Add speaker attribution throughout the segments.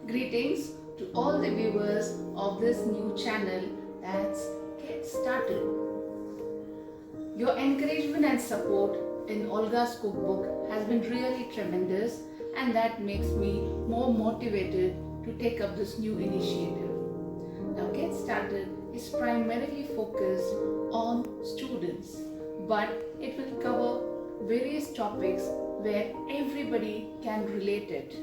Speaker 1: Greetings to all the viewers of this new channel that's Get Started. Your encouragement and support in Olga's cookbook has been really tremendous, and that makes me more motivated to take up this new initiative. Now, Get Started is primarily focused on students, but it will cover various topics where everybody can relate it.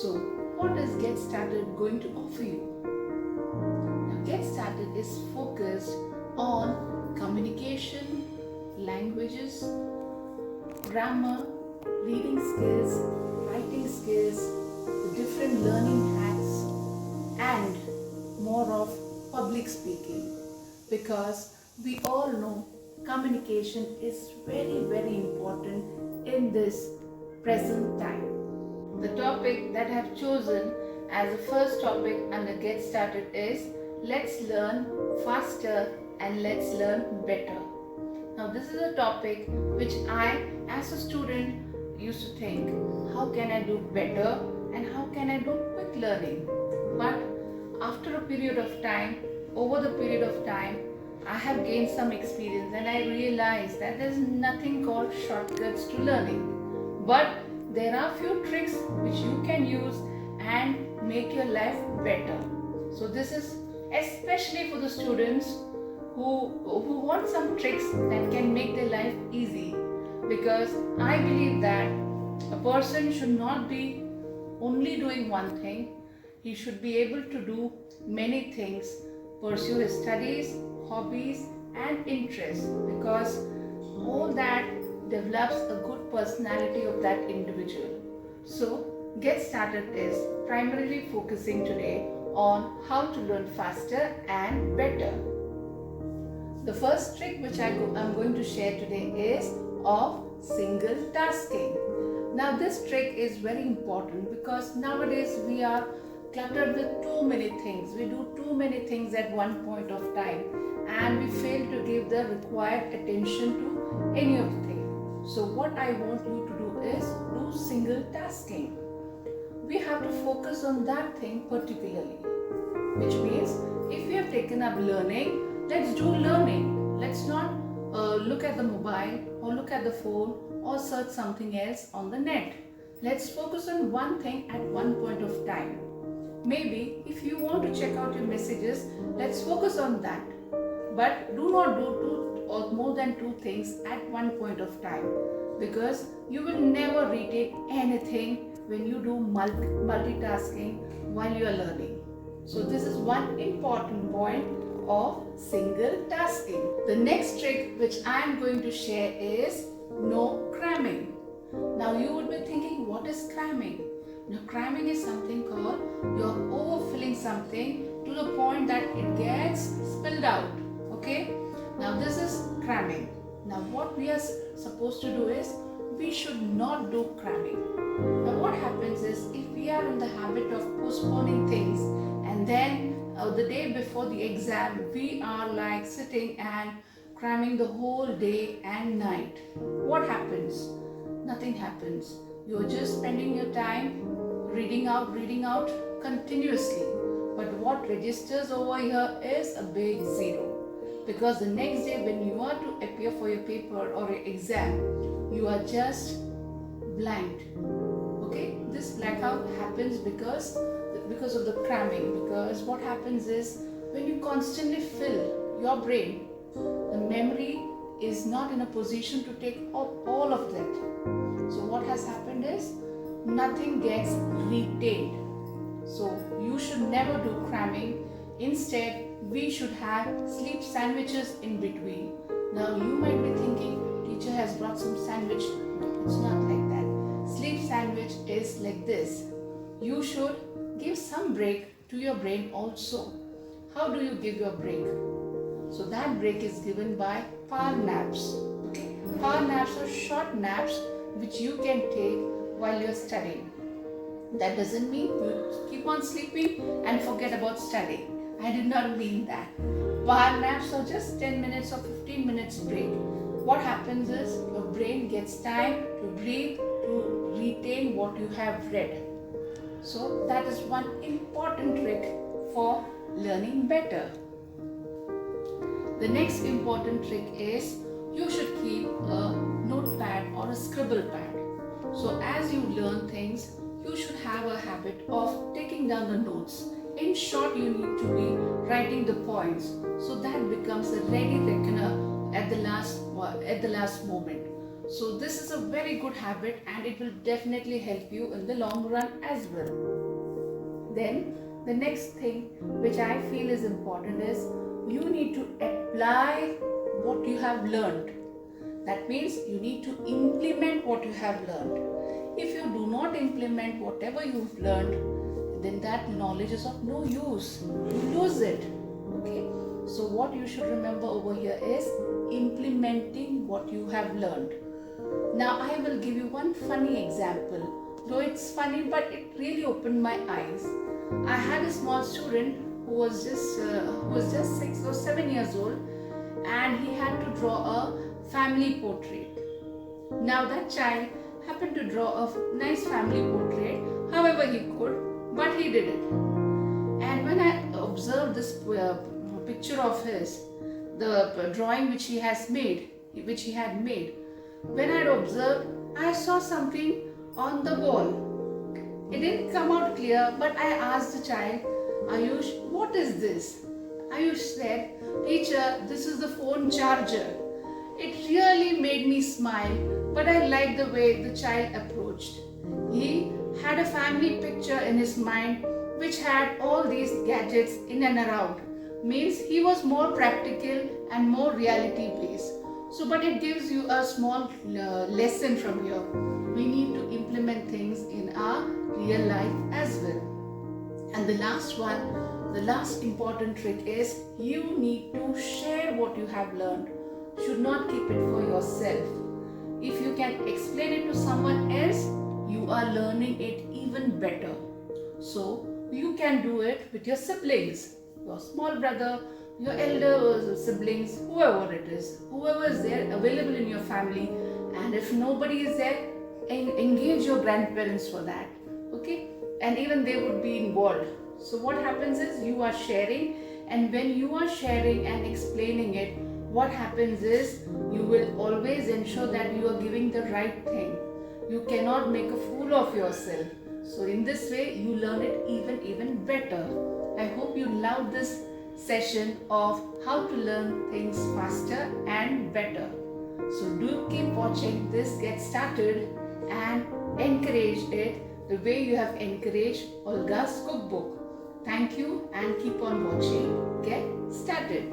Speaker 1: So, what is Get Started going to offer you? Now, Get Started is focused on communication, languages, grammar, reading skills, writing skills, the different learning hacks, and more of public speaking, because we all know communication is very important in this present time. The topic that I have chosen as the first topic under Get Started is Let's Learn Faster and Let's Learn Better. Now, this is a topic which I, as a student, used to think, how can I do better and how can I do quick learning? But after a period of time, over the period of time, I have gained some experience and I realized that there is nothing called shortcuts to learning. But there are few tricks which you can use and make your life better. So this is especially for the students who want some tricks that can make their life easy, because I believe that a person should not be only doing one thing. He should be able to do many things, pursue his studies, hobbies and interests, because all that develops a good personality of that individual. So, Get Started is primarily focusing today on how to learn faster and better. The first trick which I'm going to share today is of single tasking. Now, this trick is very important because nowadays we are cluttered with too many things. We do too many things at one point of time and we fail to give the required attention to any of the things. So what I want you to do is do single tasking. We have to focus on that thing particularly, which means if we have taken up learning, let's do learning. Let's not look at the mobile or look at the phone or search something else on the net. Let's focus on one thing at one point of time. Maybe if you want to check out your messages, let's focus on that. But do not do two or more than two things at one point of time, because you will never retain anything when you do multitasking while you are learning. So this is one important point of single tasking. The next trick which I am going to share is no cramming. Now you would be thinking, what is cramming? Now, cramming is something called you're overfilling something to the point that it gets spilled out. Okay? Now, this is cramming. Now, what we are supposed to do is we should not do cramming. Now, what happens is if we are in the habit of postponing things and then the day before the exam we are like sitting and cramming the whole day and night, what happens? Nothing happens. You're just spending your time reading out continuously. But what registers over here is a big zero. Because the next day when you are to appear for your paper or your exam, you are just blanked. Okay? This blackout happens because of the cramming. Because what happens is when you constantly fill your brain, the memory is not in a position to take up all of that. So what has happened is nothing gets retained. So you should never do cramming. Instead, we should have sleep sandwiches in between. Now you might be thinking, teacher has brought some sandwich. No, it's not like that. Sleep sandwich is like this. You should give some break to your brain also. How do you give your break? So that break is given by power naps. Okay? Power naps are short naps which you can take while you're studying. That doesn't mean you keep on sleeping and forget about studying. I did not mean that. Power naps are just 10 minutes or 15 minutes break. What happens is your brain gets time to breathe, to retain what you have read. So that is one important trick for learning better. The next important trick is you should keep a notepad or a scribble pad. So as you learn things, you should have a habit of taking down the notes. In short, you need to be writing the points, so that becomes a ready reckoner at the last moment. So this is a very good habit and it will definitely help you in the long run as well. Then the next thing which I feel is important is you need to apply what you have learned. That means you need to implement what you have learned. If you do not implement whatever you've learned, then that knowledge is of no use. You lose it. Okay? So what you should remember over here is implementing what you have learned. Now I will give you one funny example. Though it's funny, but it really opened my eyes. I had a small student who was just 6 or 7 years old, and he had to draw a family portrait. Now that child happened to draw a nice family portrait however he could, but he did it. And when I observed this picture of his, the drawing which he had made, when I observed, I saw something on the wall. It didn't come out clear, but I asked the child, Ayush, what is this? Ayush said, teacher, this is the phone charger. It really made me smile, but I liked the way the child approached. He had a family picture in his mind which had all these gadgets in and around. Means he was more practical and more reality based. So, but it gives you a small lesson from here. We need to implement things in our real life as well. And the last important trick is you need to share what you have learned. Should not keep it for yourself. If you can explain it to someone else, you are learning it even better. So you can do it with your siblings, your small brother, your elder siblings, whoever it is, whoever is there available in your family. And if nobody is there, engage your grandparents for that. Okay? And even they would be involved. So what happens is you are sharing, and when you are sharing and explaining it, what happens is you will always ensure that you are giving the right thing. You cannot make a fool of yourself. So in this way, you learn it even better. I hope you loved this session of how to learn things faster and better. So do keep watching this Get Started and encourage it the way you have encouraged Olga's cookbook. Thank you and keep on watching Get Started.